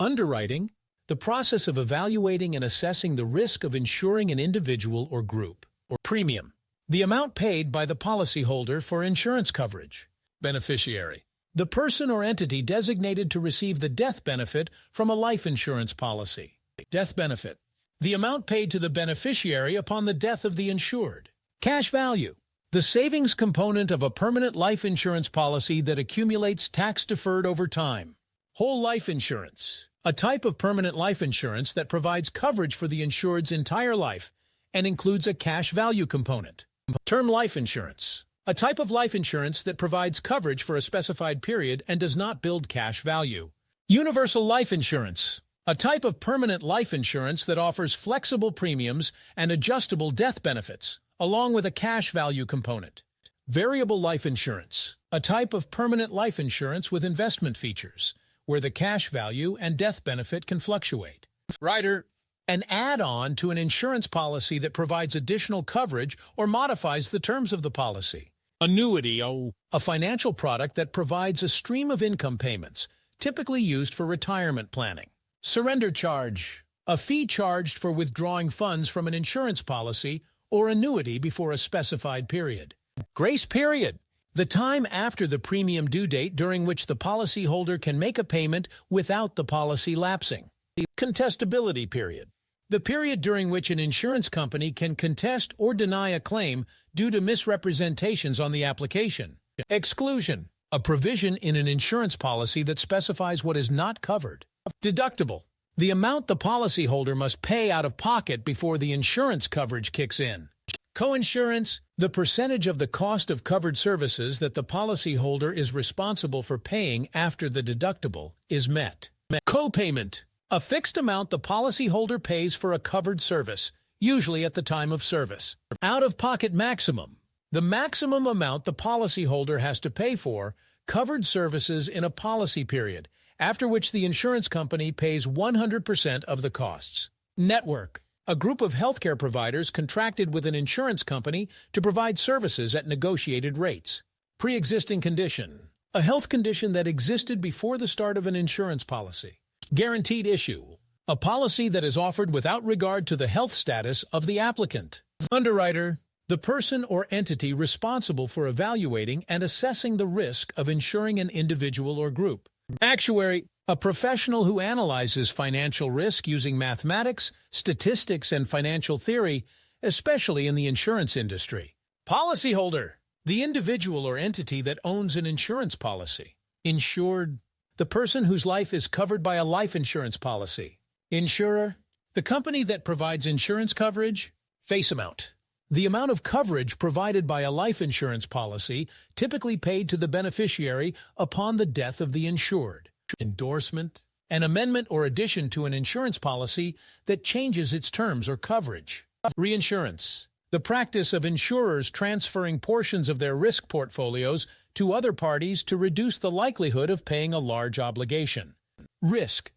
Underwriting, the process of evaluating and assessing the risk of insuring an individual or group. Or premium, the amount paid by the policyholder for insurance coverage. Beneficiary, the person or entity designated to receive the death benefit from a life insurance policy. Death benefit, the amount paid to the beneficiary upon the death of the insured. Cash value, the savings component of a permanent life insurance policy that accumulates tax-deferred over time. Whole life insurance, a type of permanent life insurance that provides coverage for the insured's entire life and includes a cash value component. Term life insurance, a type of life insurance that provides coverage for a specified period and does not build cash value. Universal life insurance, a type of permanent life insurance that offers flexible premiums and adjustable death benefits, along with a cash value component. Variable life insurance, a type of permanent life insurance with investment features, where the cash value and death benefit can fluctuate. Rider, an add-on to an insurance policy that provides additional coverage or modifies the terms of the policy. Annuity, a financial product that provides a stream of income payments, typically used for retirement planning. Surrender charge, a fee charged for withdrawing funds from an insurance policy or annuity before a specified period. Grace period, the time after the premium due date during which the policyholder can make a payment without the policy lapsing. Contestability period, the period during which an insurance company can contest or deny a claim due to misrepresentations on the application. Exclusion, a provision in an insurance policy that specifies what is not covered. Deductible, the amount the policyholder must pay out of pocket before the insurance coverage kicks in. Coinsurance, the percentage of the cost of covered services that the policyholder is responsible for paying after the deductible is met. Copayment, a fixed amount the policyholder pays for a covered service, usually at the time of service. Out-of-pocket maximum, the maximum amount the policyholder has to pay for covered services in a policy period, after which the insurance company pays 100% of the costs. Network, a group of healthcare providers contracted with an insurance company to provide services at negotiated rates. Pre-existing condition, a health condition that existed before the start of an insurance policy. Guaranteed issue, a policy that is offered without regard to the health status of the applicant. Underwriter, the person or entity responsible for evaluating and assessing the risk of insuring an individual or group. Actuary, a professional who analyzes financial risk using mathematics, statistics, and financial theory, especially in the insurance industry. Policyholder, the individual or entity that owns an insurance policy. Insured, the person whose life is covered by a life insurance policy. Insurer, the company that provides insurance coverage. Face amount, the amount of coverage provided by a life insurance policy, typically paid to the beneficiary upon the death of the insured. Endorsement, an amendment or addition to an insurance policy that changes its terms or coverage. Reinsurance, the practice of insurers transferring portions of their risk portfolios to other parties to reduce the likelihood of paying a large obligation. Risk,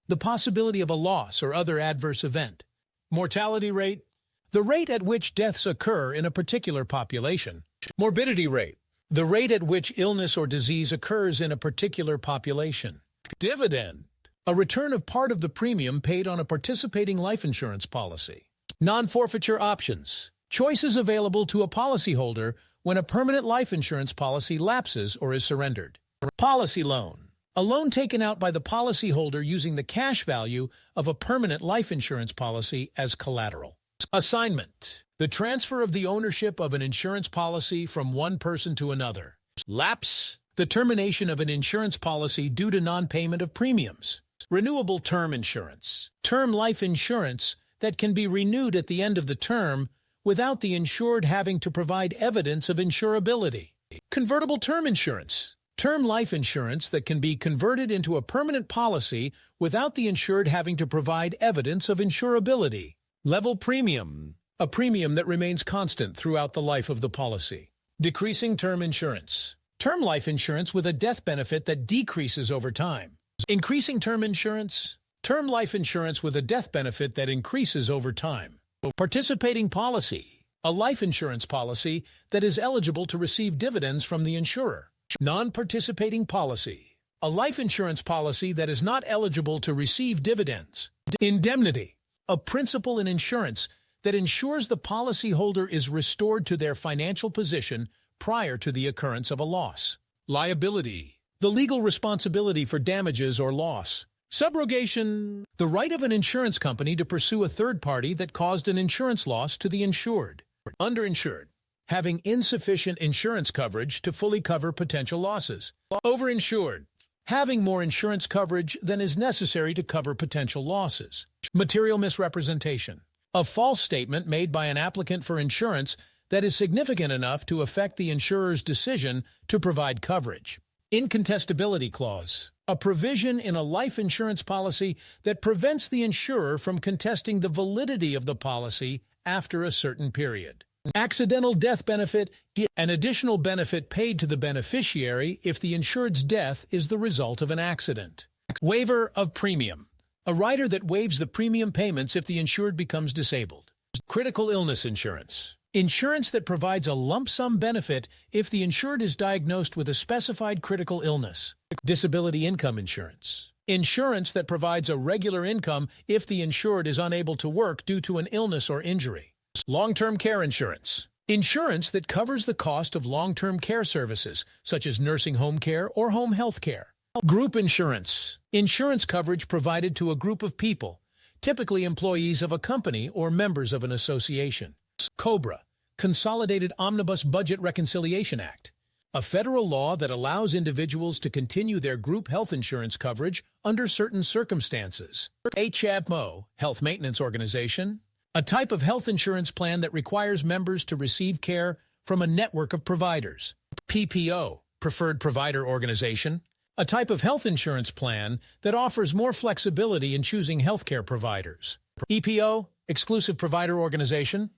the possibility of a loss or other adverse event. Mortality rate, the rate at which deaths occur in a particular population. Morbidity rate, the rate at which illness or disease occurs in a particular population. Dividend, a return of part of the premium paid on a participating life insurance policy. Non-forfeiture options, choices available to a policyholder when a permanent life insurance policy lapses or is surrendered. Policy loan, a loan taken out by the policyholder using the cash value of a permanent life insurance policy as collateral. Assignment, the transfer of the ownership of an insurance policy from one person to another. Lapse, the termination of an insurance policy due to non-payment of premiums. Renewable term insurance, term life insurance that can be renewed at the end of the term without the insured having to provide evidence of insurability. Convertible term insurance, term life insurance that can be converted into a permanent policy without the insured having to provide evidence of insurability. Level premium, a premium that remains constant throughout the life of the policy. Decreasing term insurance, term life insurance with a death benefit that decreases over time. Increasing term insurance, term life insurance with a death benefit that increases over time. Participating policy, a life insurance policy that is eligible to receive dividends from the insurer. Non-participating policy, A life insurance policy that is not eligible to receive dividends. Indemnity, a principle in insurance that ensures the policyholder is restored to their financial position prior to the occurrence of a loss. Liability, the legal responsibility for damages or loss. Subrogation, the right of an insurance company to pursue a third party that caused an insurance loss to the insured. Underinsured, having insufficient insurance coverage to fully cover potential losses. Overinsured, having more insurance coverage than is necessary to cover potential losses. Material misrepresentation, a false statement made by an applicant for insurance that is significant enough to affect the insurer's decision to provide coverage. Incontestability Clause, a provision in a life insurance policy that prevents the insurer from contesting the validity of the policy after a certain period. Accidental death benefit, an additional benefit paid to the beneficiary if the insured's death is the result of an accident. Waiver of Premium, a rider that waives the premium payments if the insured becomes disabled. Critical illness insurance, insurance that provides a lump sum benefit if the insured is diagnosed with a specified critical illness. Disability income insurance, insurance that provides a regular income if the insured is unable to work due to an illness or injury. Long-term care insurance, insurance that covers the cost of long-term care services, such as nursing home care or home health care. Group insurance, insurance coverage provided to a group of people, typically employees of a company or members of an association. COBRA, Consolidated Omnibus Budget Reconciliation Act, a federal law that allows individuals to continue their group health insurance coverage under certain circumstances. HMO, Health Maintenance Organization, a type of health insurance plan that requires members to receive care from a network of providers. PPO, Preferred Provider Organization, a type of health insurance plan that offers more flexibility in choosing healthcare providers. EPO, Exclusive Provider Organization,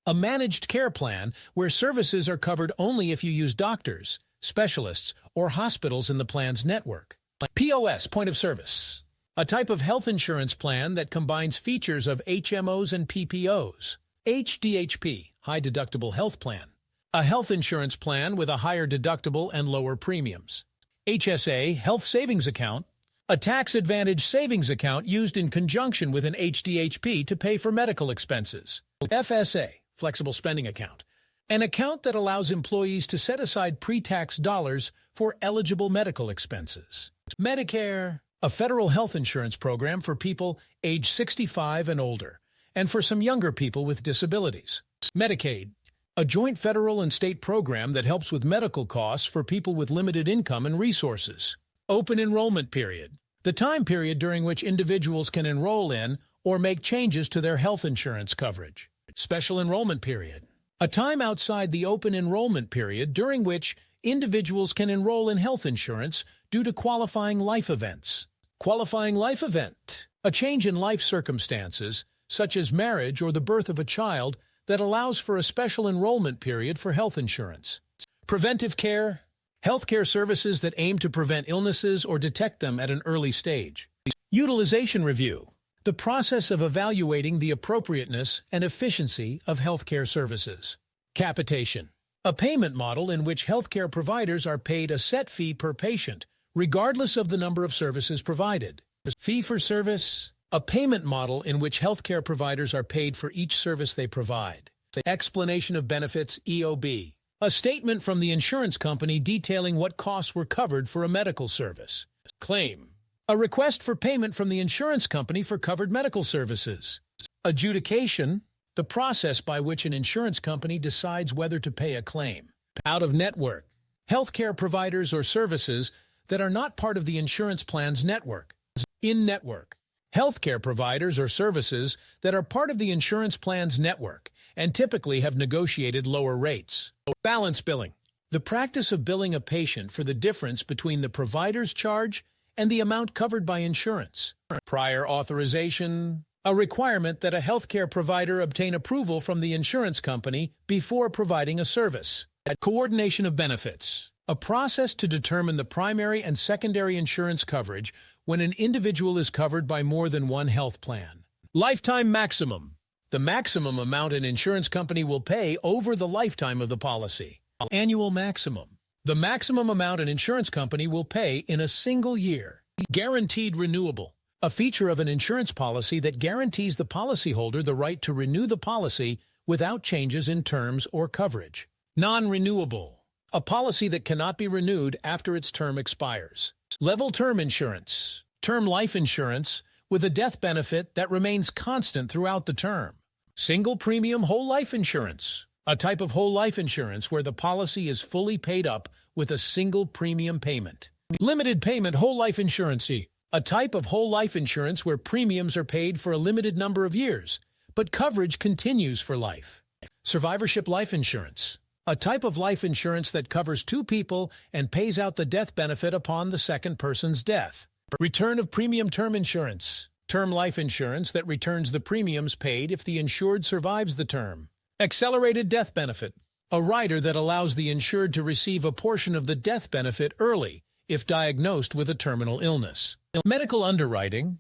a managed care plan where services are covered only if you use doctors, specialists, or hospitals in the plan's network. POS, Point of Service, a type of health insurance plan that combines features of HMOs and PPOs. HDHP, High Deductible Health Plan, a health insurance plan with a higher deductible and lower premiums. HSA, Health Savings Account, a tax-advantaged savings account used in conjunction with an HDHP to pay for medical expenses. FSA, Flexible Spending Account, an account that allows employees to set aside pre-tax dollars for eligible medical expenses. Medicare, a federal health insurance program for people age 65 and older, and for some younger people with disabilities. Medicaid, a joint federal and state program that helps with medical costs for people with limited income and resources. Open enrollment period, the time period during which individuals can enroll in or make changes to their health insurance coverage. Special enrollment period, a time outside the open enrollment period during which individuals can enroll in health insurance due to qualifying life events. Qualifying life event, a change in life circumstances, such as marriage or the birth of a child, that allows for a special enrollment period for health insurance. Preventive Care, healthcare services that aim to prevent illnesses or detect them at an early stage. Utilization Review, the process of evaluating the appropriateness and efficiency of healthcare services. Capitation, a payment model in which healthcare providers are paid a set fee per patient, regardless of the number of services provided. Fee-for-service, a payment model in which healthcare providers are paid for each service they provide. Explanation of benefits, EOB, a statement from the insurance company detailing what costs were covered for a medical service. Claim, a request for payment from the insurance company for covered medical services. Adjudication, the process by which an insurance company decides whether to pay a claim. Out-of-network, healthcare providers or services that are not part of the insurance plan's network. In-network, healthcare providers or services that are part of the insurance plan's network and typically have negotiated lower rates. Balance billing, the practice of billing a patient for the difference between the provider's charge and the amount covered by insurance. Prior authorization, a requirement that a healthcare provider obtain approval from the insurance company before providing a service. Coordination of benefits, a process to determine the primary and secondary insurance coverage when an individual is covered by more than one health plan. Lifetime maximum, the maximum amount an insurance company will pay over the lifetime of the policy. Annual maximum, The maximum amount an insurance company will pay in a single year. Guaranteed renewable. A feature of an insurance policy that guarantees the policyholder the right to renew the policy without changes in terms or coverage. Non-renewable. A policy that cannot be renewed after its term expires. Level term insurance. Term life insurance with a death benefit that remains constant throughout the term. Single premium whole life insurance. A type of whole life insurance where the policy is fully paid up with a single premium payment. Limited payment whole life insurance. A type of whole life insurance where premiums are paid for a limited number of years, but coverage continues for life. Survivorship life insurance. A type of life insurance that covers two people and pays out the death benefit upon the second person's death. Return of premium term insurance. Term life insurance that returns the premiums paid if the insured survives the term. Accelerated death benefit. A rider that allows the insured to receive a portion of the death benefit early if diagnosed with a terminal illness. Medical underwriting.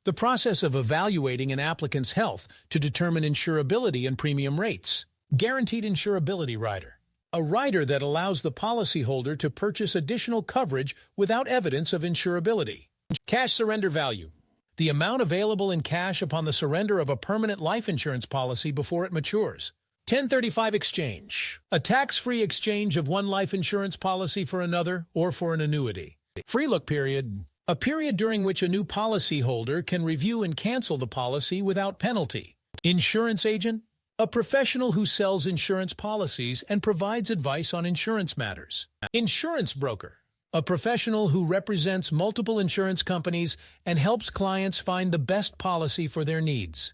The process of evaluating an applicant's health to determine insurability and premium rates. Guaranteed insurability rider. A rider that allows the policyholder to purchase additional coverage without evidence of insurability. Cash surrender value. The amount available in cash upon the surrender of a permanent life insurance policy before it matures. 1035 exchange. A tax-free exchange of one life insurance policy for another or for an annuity. Free look period. A period during which a new policyholder can review and cancel the policy without penalty. Insurance agent. A professional who sells insurance policies and provides advice on insurance matters. Insurance broker. A professional who represents multiple insurance companies and helps clients find the best policy for their needs.